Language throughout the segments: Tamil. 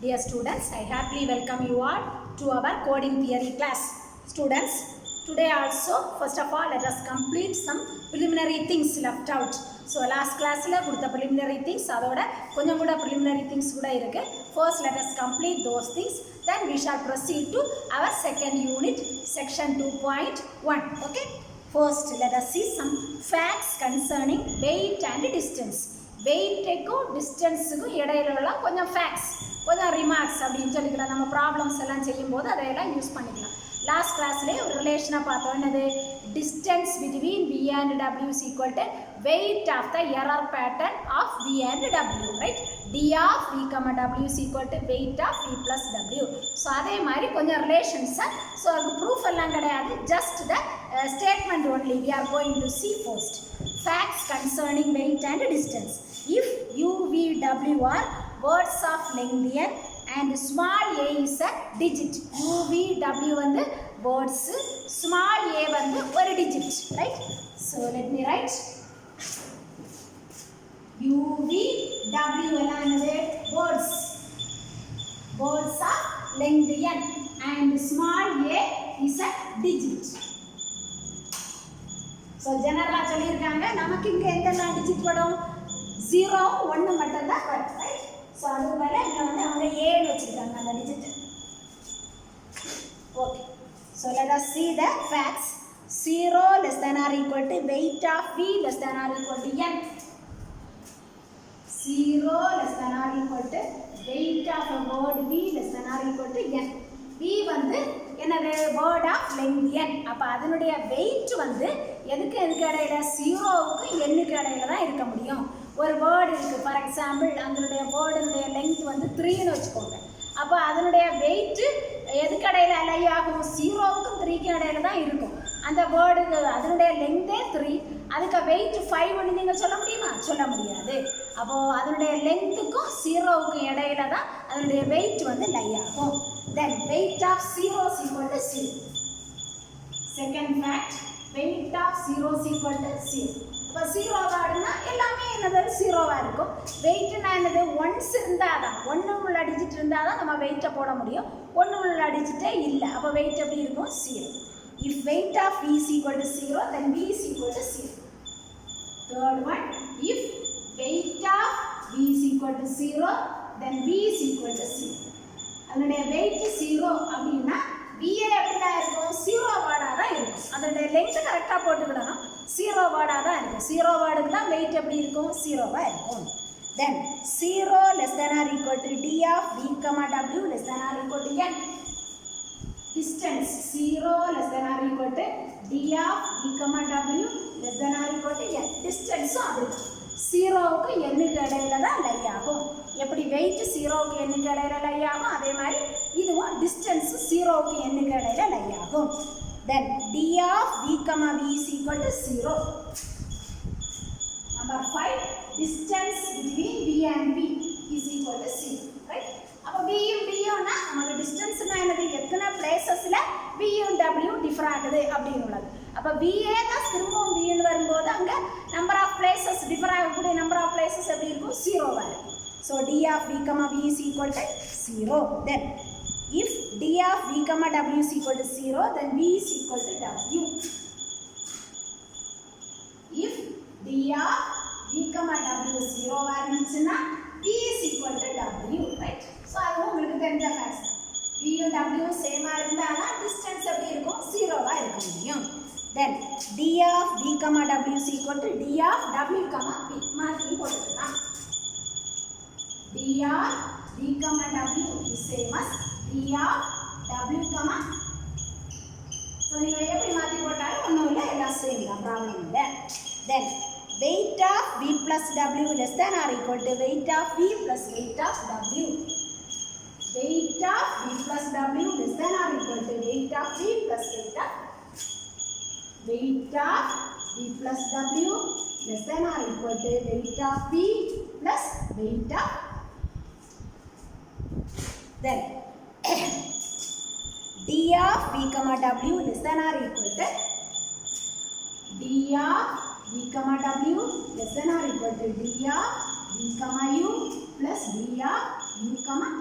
Dear students, I happily welcome you all to our coding theory class. Students, today also, first of all, let us complete some preliminary things left out. So, last class la kudutha preliminary things, adoda konjam kuda preliminary things kuda irukku. First, let us complete those things. Then we shall proceed to our second unit, section 2.1. Okay. First, let us see some facts concerning weight and distance. Weight க்கும் டிஸ்டன்ஸுக்கும் இடையில உள்ள கொஞ்சம் ஃபேக்ட்ஸ், கொஞ்சம் ரிமார்க்ஸ் அப்படின்னு சொல்லிக்கலாம். நம்ம ப்ராப்ளம்ஸ் எல்லாம் செய்யும்போது அதையெல்லாம் யூஸ் பண்ணிக்கலாம். லாஸ்ட் கிளாஸ்லேயே ஒரு ரிலேஷனை பார்த்தோம். என்னது? Distance between V and W is equal to weight of the error pattern of V and W, right? D of V, W is equal to weight of V plus W. So அதே மாதிரி கொஞ்சம் ரிலேஷன்ஸை, ஸோ அதுக்கு ப்ரூஃப் எல்லாம் கிடையாது, just the statement only we are going to see first. Facts concerning weight and distance. If U, V, W are words of length n and small a is a digit. U, V, W வந்து words, small a வந்து ஒரு digit, right? So let me write. U, V, W எல்லாம் என்னது? Words. Words of length n and small a is a digit. So ஜெனரலாக சொல்லியிருக்காங்க. நமக்கு இங்கே எந்தெல்லாம் டிஜிட் வரும்? 0, 1 மட்டும்தான் வரும், ரைட்? ஸோ அது மேலே இங்கே வந்து அவங்க 7 வச்சுருக்காங்க அந்த digit. Okay, so let us see the facts. 0 less than or equal to weight of V less than or equal to n. 0 less than or equal to weight of a word V less than or equal to n. V வந்து என்னது? Word of length n. அப்போ அதனுடைய வெயிட் வந்து எதுக்கு இடையில? 0வுக்கு n-க்கு இடையில தான் இருக்க முடியும். ஒரு வேர்டு இருக்குது, ஃபார் எக்ஸாம்பிள் அதனுடைய வேர்டுடைய லெங்த் வந்து 3ன்னு வச்சுக்கோங்க. அப்போ அதனுடைய வெயிட்டு எதுக்கு இடையில அலை ஆகும்? 0வுக்கும் 3க்கும் இடையில தான் இருக்கும். அந்த வேர்டுக்கு அதனுடைய லெங்தே 3, அதுக்கு வெயிட் 5ன்னு நீங்கள் சொல்ல முடியுமா? சொல்ல முடியாது. அப்போது அதனுடைய லெங்த்துக்கும் 0வுக்கும் இடையில தான் அதனுடைய வெயிட் வந்து லை ஆகும். Then weight of 0 is equal to 0. Second fact, weight of 0 is equal to 0. இப்போ 0 வாடுனா எல்லாமே என்னது? 0வா இருக்கும். வெயிட்னா என்னது? 1s இருந்தால் தான், 1 உள்ள டிஜிட் இருந்தால் தான் நம்ம வெயிட்டை போட முடியும். 1 உள்ள டிஜிட்டே இல்லை, அப்போ வெயிட் எப்படி இருக்கும்? 0. If weight of V is equal to 0, then V is equal to 0. Third one, if weight of V is equal to 0, then V is equal to 0. அதனுடைய வெயிட் 0 அப்படின்னா VA எப்படிதான் இருக்கும்? 0 வேர்டாக தான் இருக்கும். அதனுடைய லெங்த் கரெக்டாக போட்டுக்கிடணும். 0 வேர்டாக தான் இருக்கும். 0 வேர்டுக்கு தான் வெயிட் எப்படி இருக்கும்? 0வாக இருக்கும். தென் 0 less than or equal to D of V, W less than or equal to n. Distance 0 less than or equal to D of V, W less than or equal to n. டிஸ்டன்ஸும் அப்படி 0வுக்கு n-க்கு இடையில தான் லை ஆகும். எப்படி வெயிட் 0வுக்கு n-க்கு இடையில லை ஆகும், அதே மாதிரி இதுவும் டிஸ்டன்ஸ் 0வுக்கு n-க்கு இடையில லை ஆகும். தென் D of V, V is equal to 0. Number 5, distance between V and V is equal to 0, right? அப்போ Vயும் Vயும்னா நமக்கு டிஸ்டன்ஸ்னா என்னது? எத்தனை பிளேசஸில் Vயும் W டிஃபர் ஆகுது அப்படின்னு உள்ளது. அப்போ VA தான் திரும்பவும் Vன்னு வரும்போது அங்கே நம்பர் ஆஃப் பிளேசஸ் டிஃபர் ஆகக்கூடிய நம்பர் ஆஃப் பிளேசஸ் எப்படி இருக்கும்? 0வா இருக்கும். So D of V, V is equal to 0. Then if D of V, W is equal to 0, then V is equal to W. If D of V, W 0வா இருந்துச்சுன்னா V is equal to W, right? So அதுவும் உங்களுக்கு தெரிஞ்ச ஃபேக்ட்ஸ். Vயும் Wயும் சேமாக இருந்தால் தான் டிஸ்டன்ஸ் எப்படி இருக்கும்? 0வா இருக்க முடியும். Then D of V, W is equal to D of W, P. மாற்றி போட்டுக்கலாம். D of V, W is same as D of W, so நீங்கள் எப்படி மாற்றி போட்டாலும் ஒன்றும் இல்லை, எல்லாம் சேம் தான், ப்ராப்ளம் இல்லை. Then weight of V plus W less than or equal to weight of V plus weight of W. Weight of V plus W less than or equal to weight of V plus weight of weight of V plus W less than or equal to weight of V plus weight of. Then D of V, W less than or equal to D of V, W less than or equal to D of V, U plus D of U, W.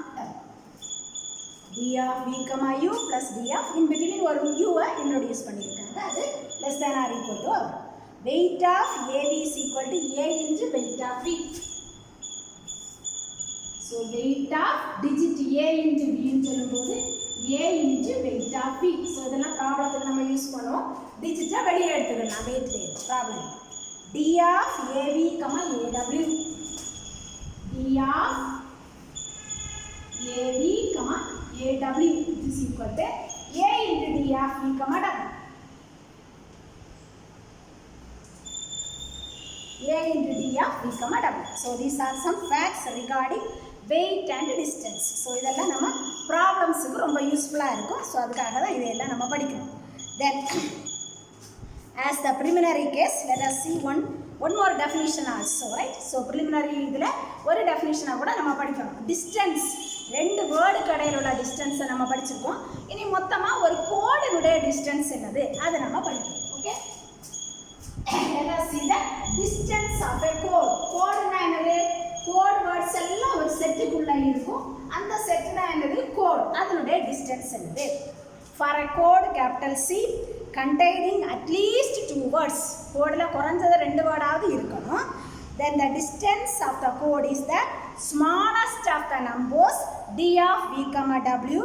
d of v comma u plus d of in between ஒரு u introduce பண்ணிருக்காங்க அது less than or equal to weight of ab is equal to a into weight of v. So weight of digit a into v ன்னு சொல்லும்போது a into weight of v. So இதெல்லாம் ப்ராப்ளத்துக்கு நம்ம யூஸ் பண்ணுவோம். டிஜிட்டை வெளியே எடுத்துக்கலாம் வெயிட்ல problem. d of ab, aw d of ab, aw is equal to a into d of v, w. A into d of v, w. So these are some facts regarding weight and distance. So இதெல்லாம் நம்ம ப்ராப்ளம்ஸ்க்கு ரொம்ப யூஸ்ஃபுல்லாக இருக்கும். ஸோ அதுக்காக தான் இதெல்லாம் நம்ம படிக்கணும். Then as the preliminary case, let us see one more definition also, right? So preliminary இதில் ஒரு டெஃபினிஷனாக கூட நம்ம படிக்கணும். டிஸ்டன்ஸ், ரெண்டு வேர்டுக்கு இடையில உள்ள டிஸ்டன்ஸை நம்ம படிச்சிருக்கோம். இனி மொத்தமாக ஒரு கோடினுடைய டிஸ்டன்ஸ் என்னது அதை நம்ம படிக்கணும். Okay, let us see the distance of a code. கோடுனா என்னது? கோட் வேர்ட்ஸ் எல்லாம் ஒரு செட்டுக்குள்ள இருக்கும். அந்த செட் தான் என்னது? கோட். அதனுடைய டிஸ்டன்ஸ் என்னது? For a code capital C containing at least 2 words, கோட்ல குறைஞ்சது 2 வேர்டாவது இருக்கணும். Then the distance of the code is the smallest of the numbers d of v, w,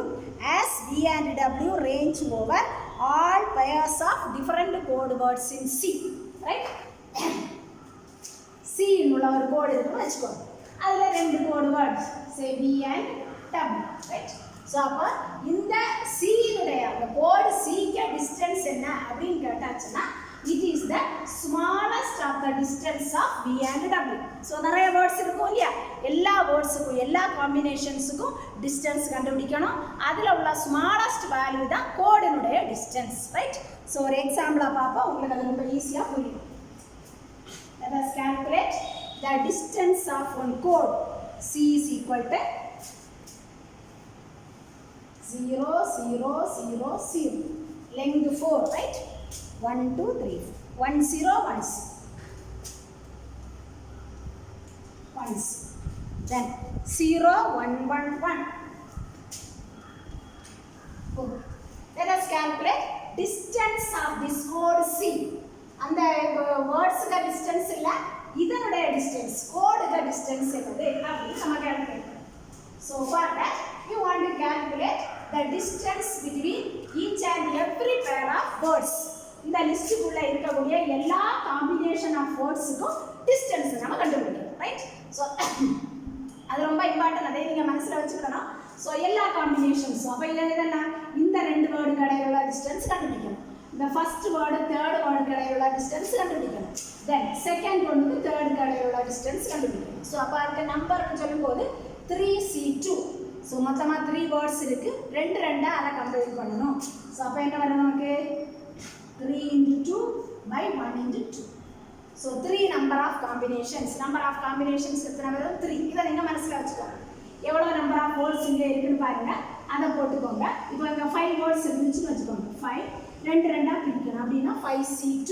as v and w range over all pairs of different code words in C, right? C உள்ள ஒரு கோட் இருக்குன்னு வெச்சுக்கோங்க. அதுல 2 code words say v and w, right? So அப்ப இந்த C உடைய அந்த கோட் C க்கு டிஸ்டன்ஸ் என்ன அப்படினு கேட்டாச்சுனா it is the smallest of the distance of v and w. So நிறைய வேர்ட்ஸ் இருக்கும் இல்லையா, எல்லா வேர்ட்ஸ்க்கும் எல்லா காம்பினேஷன்ஸ்க்கும் டிஸ்டன்ஸ் கண்டுபிடிக்கணும். அதுல உள்ள ஸ்மாலஸ்ட் வேல்யூ தான் கோடினுடைய டிஸ்டன்ஸ், ரைட்? ஸோ ஒரு எக்ஸாம்பிளா பார்ப்போம், உங்களுக்கு அது ரொம்ப ஈஸியா புரியும். Let us calculate the distance of one code. C is equal to 0, 0, 0, 0. Length 4, right? 1, 2, 3, 1, 0, 1, 1. Then 0, 1, 1, 1. Good. Let us calculate distance of this code C. அந்த வேர்ட்ஸ்க்கு டிஸ்டன்ஸ் இல்ல, இதனுடைய டிஸ்டன்ஸ் கோடுக்கு டிஸ்டன்ஸ் என்னது அப்படி நம்ம கால்குலேட் பண்ணணும். So for that you want to calculate the distance between each and every pair of words. இந்த லிஸ்டுக்குள்ள இருக்கக்கூடிய எல்லா காம்பினேஷன் ஆஃப் வேர்ட்ஸ்க்கும் டிஸ்டன்ஸ் நம்ம கண்டுபிடிக்கணும், ரைட்? ஸோ அது ரொம்ப இம்பார்ட்டன்ட், அதை நீங்க மனசுல வச்சுக்கணும். ஸோ எல்லா காம்பினேஷன்ஸும் அப்போ இதெல்லாம் இந்த 2 வேர்டுக்கு இடையில உள்ள டிஸ்டன்ஸ் கண்டுபிடிக்கணும். இந்த ஃபர்ஸ்ட் வேர்டு தேர்ட் வேர்டுக்கு இடையில உள்ள டிஸ்டன்ஸ் கண்டுபிடிக்கணும். தென் செகண்ட் ஒன்றுக்கு தேர்டுக்கு இடையில உள்ள டிஸ்டன்ஸ் கண்டுபிடிக்கணும். ஸோ அப்போ அதுக்கு நம்பர்னு சொல்லும்போது 3C2. ஸோ மொத்தமாக 3 வேர்ட்ஸ் இருக்கு, 2 2 அதை கம்பைன் பண்ணணும். ஸோ அப்போ என்ன வரும் நமக்கு? 3 into 2 by 1 into 2. So 3 number of combinations. Number of combinations எத்தனை வரும்? 3. இதை நீங்கள் மனசில் வச்சுக்கோங்க. எவ்வளோ நம்பர் ஆஃப் வேர்ட்ஸ் இங்கே இருக்குன்னு பாருங்க, அதை போட்டுக்கோங்க. இப்போ இங்கே 5 வேர்ட்ஸ் இருந்துச்சுன்னு வச்சுக்கோங்க. 5 2 2 பிரிக்கணும் அப்படின்னா 5C2.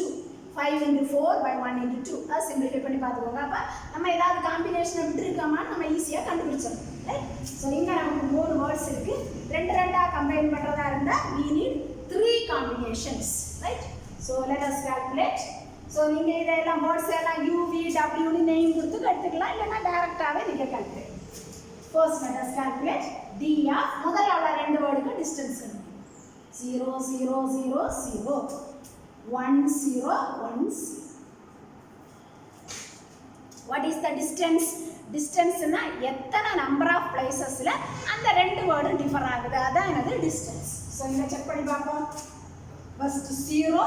5 into 4 by 1 into 2. அதை சிம்பிளிஃபை பண்ணி பார்த்துக்கோங்க. அப்போ நம்ம ஏதாவது காம்பினேஷனை விட்டுருக்கோமான்னு நம்ம ஈஸியாக கண்டுபிடிச்சிடணும், ரைட்? ஸோ இங்கே நமக்கு 3 வேர்ட்ஸ் இருக்கு, 2 2 கம்பைன் பண்ணுறதா இருந்தால் we need 3 combinations, right? So let us calculate. So நீங்கள் இதெல்லாம் வேர்ட்ஸ் எல்லாம் u, v, w னு நேம் கொடுத்து எடுத்துக்கலாம், இல்லைன்னா டைரக்டாகவே நீங்கள் calculate. First let us calculate d of முதல்ல உள்ள 2 வேர்டுக்கு distance 0 0 0 0 1 0 1 0. What is the distance? டிஸ்டன்ஸ்னா எத்தனை நம்பர் ஆஃப் பிளேசஸ்ல அந்த 2 வேர்டும் டிஃபர் ஆகுது, அதான் என்னது டிஸ்டன்ஸ். ஸோ இதை செக் பண்ணி பார்ப்போம். ஃபர்ஸ்ட் 0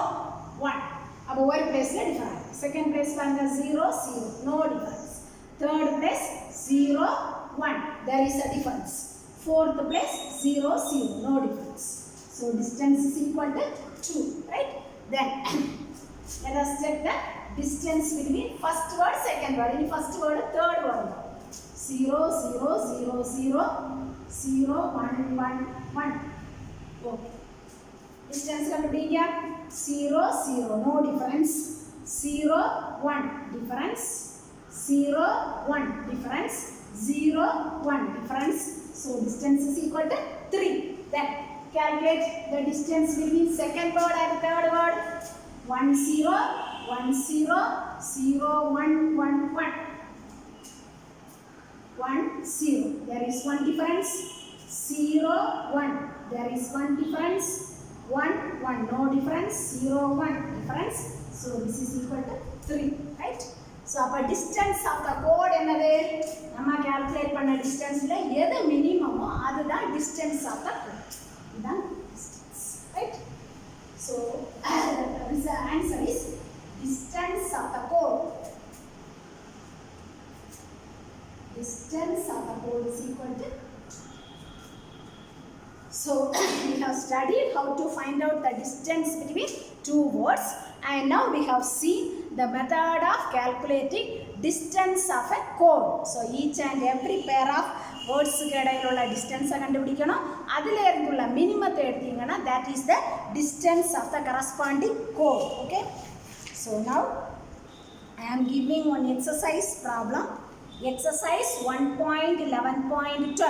1 அப்போ ஒரு பிளேஸ்ல டிஃபர் ஆகுது. செகண்ட் பிளேஸ் பாருங்க 0 0 no difference. Third place 0 1 there is a difference. Fourth place 0 0 no difference. So distance is equal to 2, right? Then let us check the distance between first word second word. In first word third word 0 0 0 0 0 1 1 1. Okay, distance கண்டுபிடிங்க. 0 0 no difference, 0 1 difference, 0 1 difference, 0 1 difference. So distance is equal to 3. Then calculate the distance between second word and third word. 1 0 1 0 0 1 1 1 1 0. There is one difference. 0 1. There is one difference. 1 1. No difference. 0 1 difference. So this is equal to 3. Right? So அப்போ distance of the chord என்னது? நம்ம calculate பண்ண distanceல எது minimumோ அதுதான் distance of the chord. இதுதான் distance. Right? So the answer is distance of the chord. Distance of the chord is equal to. So we have studied how to find out the distance between two words, and now we have seen the method of calculating distance of a chord. So each and every pair of words க்கு இடையில உள்ள distance கண்டுபிடிக்கணும். அதில இருந்துள்ள minimum எடுத்தீங்கன்னா that is the distance of the corresponding chord. Okay? So now I am giving one exercise problem. Exercise 1.11.12.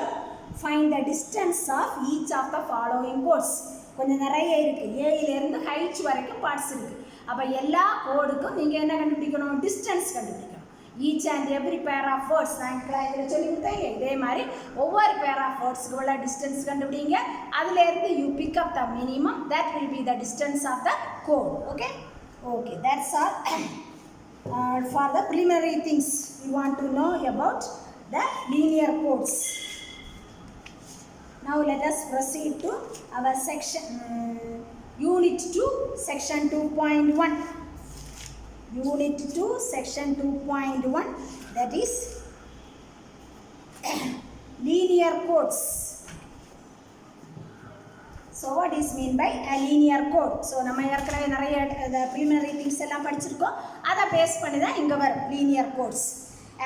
Find the distance of each of the following chords. கொஞ்சம் நிறைய இருக்கு. A ல இருந்து H வரைக்கும் பார்ட்ஸ் இருக்கு. அப்ப எல்லா கோடுக்கும் நீங்க என்ன கண்டுபிடிக்கணும்? டிஸ்டன்ஸ் கண்டுபிடிக்கணும். Each and every pair of words நான் இதுல சொல்லி கொடுத்தேன். இதே மாதிரி ஒவ்வொரு pair of wordsக்கு உள்ள டிஸ்டன்ஸ் கண்டுபிடிங்க. அதில இருந்து you pick up the minimum. That will be the distance of the chord. Okay? Okay, that's all. For the preliminary things we want to know about the linear chords. Now let us proceed to our section unit 2 section 2.1. Unit 2 section 2.1, that is linear chords. So what is mean by a linear chord? So நம்ம ஏற்கனவே நிறைய preliminary things எல்லாம் படிச்சிருக்கோம். அதை பேஸ் பண்ணி தான் இங்க வரும் linear chords.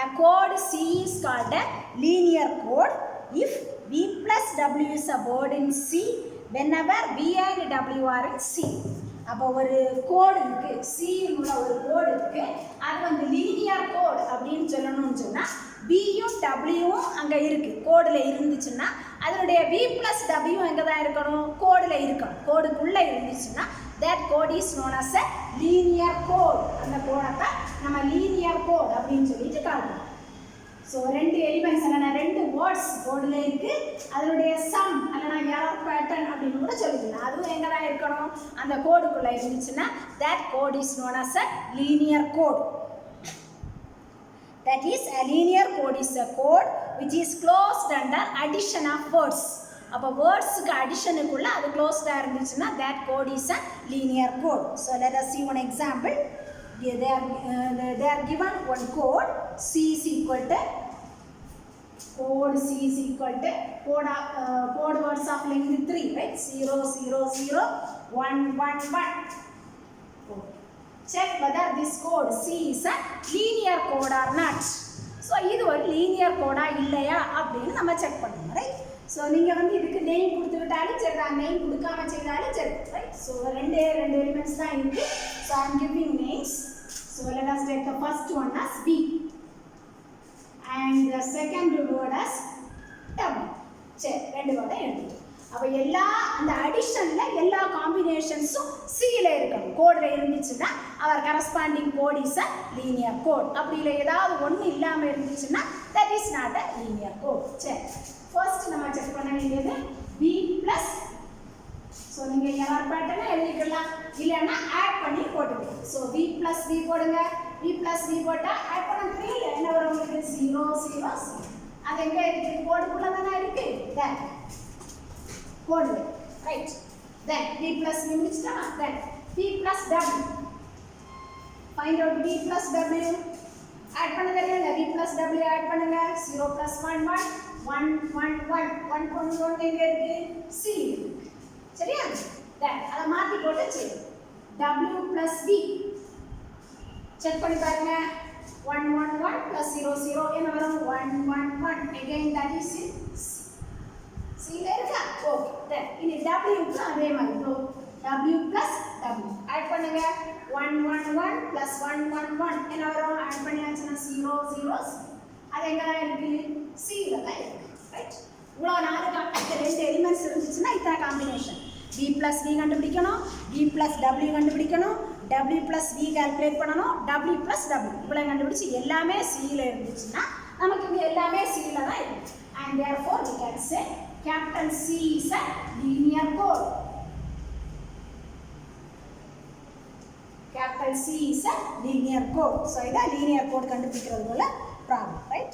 A chord C is called a linear chord if V plus W is a word in C whenever V and W are in C. அப்போ ஒரு கோடு இருக்கு, C உள்ள ஒரு கோடு இருக்கு, அது வந்து லீனியர் கோடு அப்படின்னு சொல்லணும்னு சொன்னா Vயும் Wயும் அங்க இருக்கு, கோடுல இருந்துச்சுன்னா அதனுடைய V plus W எங்க தான் இருக்கணும்? கோடுல இருக்கணும். கோடுக்குள்ள இருந்துச்சுன்னா that code is known as a linear code. அந்த கோடை நம்ம linear code அப்படின்னு சொல்லிட்டு காட்டுறோம். So ரெண்டு எலிமெண்ட்ஸ் அல்லனா ரெண்டு வேர்ட்ஸ் கோடுல இருக்கு, அதனுடைய சம் அல்லனா எரர் பேட்டர்ன் அப்படின்னு கூட சொல்லிக்கலாம். அதுவும் எங்க தான் இருக்கணும்? அந்த கோடுக்குள்ள இருந்துச்சுன்னா that code is known as a linear code. That is, a linear code is a code which is closed under addition of words. அப்ப வேர்ட்ஸ்க்கு அடிஷனுக்குள்ள அது க்ளோஸ்டா இருந்துச்சுன்னா that code is a linear code. So let us see one example. They are given one code. C is equal to code code words of length 3, right? 0 0 0 1 1 1. Check whether this code C is a linear code or not. So இது ஒரு linear code இல்லையா அப்படின்னு நம்ம செக் பண்ணணும், right? So நீங்க வந்து இதுக்கு நேம் கொடுத்துட்டாலும் சரி, நேம் கொடுக்காம செய்தாலும் சரி, right? So ரெண்டு எலிமெண்ட்ஸ் தான் இருக்கு. So I am giving names. So let us take the first one as B and the second word as W. சரி, ரெண்டு வேர்டை எழுதிட்டோம். அப்ப எல்லா அந்த அடிஷன்ல எல்லா காம்பினேஷன்ஸும் C ல இருக்கணும். கோட்ல இருந்துச்சுன்னா அவர் corresponding code is a linear code. அப்படி இல்ல ஏதாவது ஒண்ணு இல்லாம இருந்துச்சுன்னா that is not a linear code. சரி, ஃபர்ஸ்ட் நம்ம செக் பண்ண வேண்டியது B plus. சோ நீங்க எரர் பேட்டர்னை எழுதிக்கலாம், இல்லனா ஆட் பண்ணி போட்டுக்கலாம். சோ B plus B போடுங்க. B plus B போட்டா ஆட் பண்ண 3 என்ன வரும் உங்களுக்கு? 0 0 0. அது எங்க இருக்கு? கோடுக்குள்ள தான இருக்கு. then code, right? then B plus B முடிச்சிட்டா then B plus W. find out B plus W. Add பண்ண தெரியல, B plus W ஆட் பண்ணுங்க. 0 plus 1 1 1 1 1 1 எங்க இருக்கு? C. சரியா? then அத மாத்தி போட்டு check. W plus B check பண்ணி பாருங்க. 1 1 1 plus 0 0 என்ன வரும்? 1 1 1. again that is C ல இருக்கா? ஓகே. then இனி W க்கு அதே மாதிரி W plus W ஆட் பண்ணுங்க. 1 1 1 plus 1 1 1 என்ன வரும்? ஆட் பண்ணியாச்சுனா 0 0. அது எங்க இருக்கு? C ல தான் இருக்கு, ரைட்? இவ்வளோ b plus v கண்டுபிடிக்கணும், b plus w கண்டுபிடிக்கணும், w plus v கால்குலேட் பண்ணணும், w plus w இவ்வளோ கண்டுபிடிச்சி எல்லாமே cல இருந்துச்சுன்னா நமக்கு இங்கே எல்லாமே cல தான் இருக்கு. And therefore we can say capital C is a linear code. Capital C is a linear code. So இதை linear code கண்டுபிடிக்கிறது போல problem, right?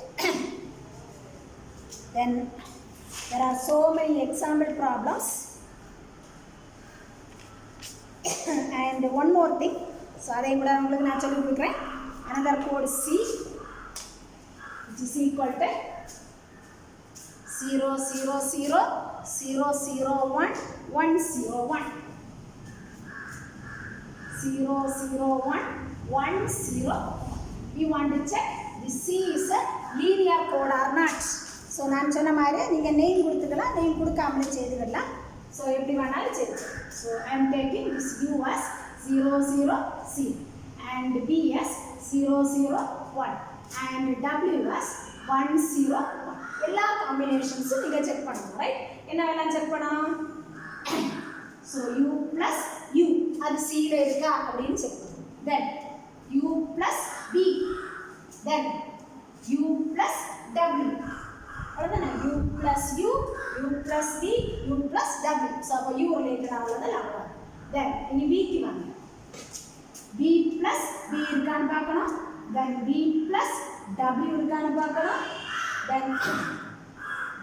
Then there are so many example problems. And one more thing, so அதையும் கூட உங்களுக்கு நான் சொல்லி கொடுக்குறேன். Another code C which is equal to 0 0 0 0 0 1 1 0 1 0 0 1 1 0. We want to check the C is a linear code or not. So நான் சொன்ன மாதிரி நீங்கள் name கொடுத்துக்கலாம், name கொடுக்காமலே செய்துக்கலாம். So எப்படி வேணாலும் செய்துக்கலாம். So I am taking this U as 0 0 0 and B as 0 0 1 and W as 1 0 1. எல்லா காம்பினேஷன்ஸும் நீங்கள் செக் பண்ணணும், ரைட்? என்ன வேணாலும் செக் பண்ணணும். ஸோ U plus U அது Cல இருக்கா அப்படின்னு செக் பண்ணணும். தென் U plus B, தென் U plus W, அவ்வளோதானே? U plus U, U plus B, U plus W. So அப்போ U ரிலேட்டட் அவ்வளோதான் லாபம். தென் இனி Bக்கு வாங்க. B plus B இருக்கான்னு பார்க்கணும், தென் B plus W இருக்கான்னு பார்க்கணும், then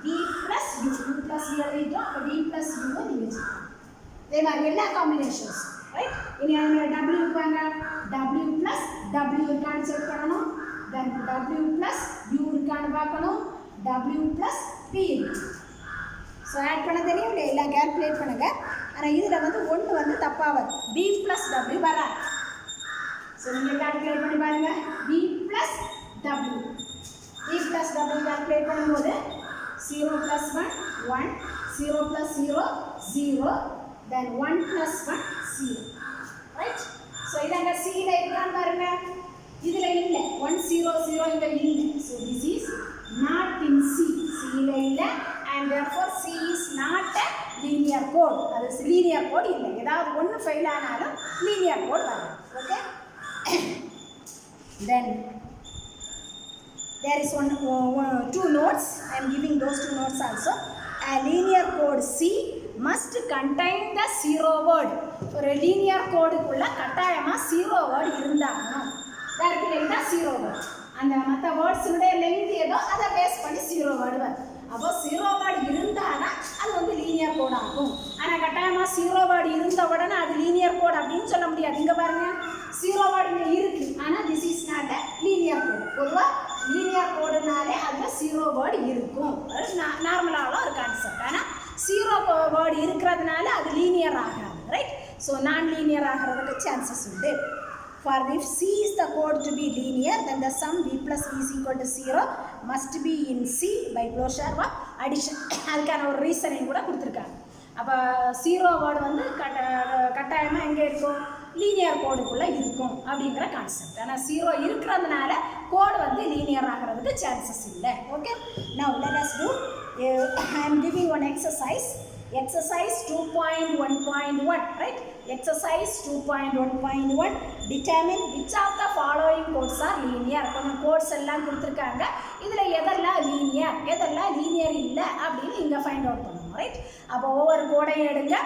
B plus U, U plus V எழுதிட்டோம். அப்போ D plus U நீங்கள் வச்சுக்கணும். இதே மாதிரி எல்லா காம்பினேஷன்ஸ், ரைட்? இனி அவங்க W வாங்க. W plus W இருக்கான்னு செக் பண்ணணும், then W plus U இருக்கான்னு பார்க்கணும், W plus P இருக்கு. ஸோ ஆட் பண்ண தெரியும் இல்லையா, எல்லாம் கேல்குலேட் பண்ணுங்க. ஆனால் இதில் வந்து ஒன்று வந்து தப்பாக வரும், B plus W வராது. ஸோ நீங்கள் கேல்குலேட் பண்ணி பாருங்க. B plus W, B plus W calculate பண்ணும்போது 0 plus 1 1, 0 plus 0 0, then 1 plus 1 0, right? So இதாங்க Cல இருக்கான்னு பாருங்க. இதில் இல்லை, 1 0 0 இங்கே இல்லை. So this is not in C, Cல இல்லை, and therefore C is not a linear code. அது linear code இல்லை. ஏதாவது ஒன்று ஃபெயில் ஆனாலும் linear code வரும். Okay? Then there is two notes. I am giving those two notes also. A linear code C must contain the zero word. ஒரு linear code குள்ள கட்டாயமா zero word இருந்தாகணும். தரப்பில் இருந்தால் zero word. அந்த மற்ற வேர்ட்ஸுடைய லெங்த் ஏதோ அதை பேஸ் பண்ணி zero word வரும். அப்போ zero word இருந்தானா அது வந்து linear code ஆகும். ஆனால் கட்டாயமாக zero word இருந்த உடனே அது linear code அப்படின்னு சொல்ல முடியாது. இங்கே பாருங்க, zero word இங்கே இருக்கு, ஆனால் this is not a linear code. பொதுவாக linear codeனாலே அதில் zero word இருக்கும். அது நார்மலாக ஒரு கான்செப்ட். ஆனால் zero word இருக்கிறதுனால அது linear ஆகாது, ரைட்? ஸோ நான் linear ஆகிறதுக்கு சான்சஸ் உண்டு. For if C is the code to be linear, then the sum B plus V is equal to 0 must be in C by closure or addition. அதுக்கான ஒரு ரீசனையும் கூட கொடுத்துருக்காங்க. அப்போ zero word வந்து கட்டாயமாக எங்கே இருக்கும், லீனியர் கோடுக்குள்ளே இருக்கும் அப்படிங்கிற கான்செப்ட். ஆனால் 0 இருக்கிறதுனால கோடு வந்து லீனியர் ஆகிறதுக்கு சான்சஸ் இல்லை. Okay, now let us do, I am giving one exercise 2.1.1, right? Exercise 2.1.1, determine which of the following codes are linear. கொஞ்சம் கோட்ஸ் எல்லாம் கொடுத்துருக்காங்க, இதில் எதெல்லாம் லீனியர் எதெல்லாம் லீனியர் இல்லை அப்படின்னு இங்கே ஃபைண்ட் அவுட் பண்ணணும், ரைட்? அப்போ ஒவ்வொரு கோடையும் எடுங்க.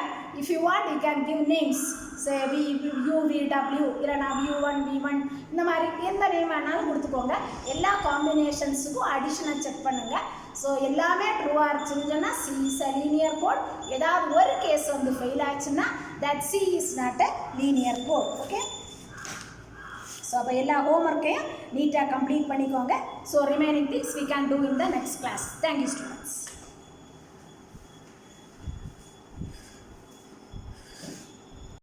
If you want you can give names, say V U V W இல்லைனா V1 V1 இந்த மாதிரி எந்த நேம் வேணாலும் கொடுத்துக்கோங்க. எல்லா காம்பினேஷன்ஸுக்கும் அடிஷனை செக் பண்ணுங்கள். ஸோ எல்லாமே ட்ரூவாக இருந்துச்சுன்னா C is a linear code. ஏதாவது ஒரு கேஸ் வந்து ஃபெயில் ஆச்சுன்னா that C is not a linear code. Okay, so அப்போ எல்லா ஹோம்ஒர்க்கையும் நீட்டாக கம்ப்ளீட் பண்ணிக்கோங்க. So remaining things we can do in the next class. Thank you students.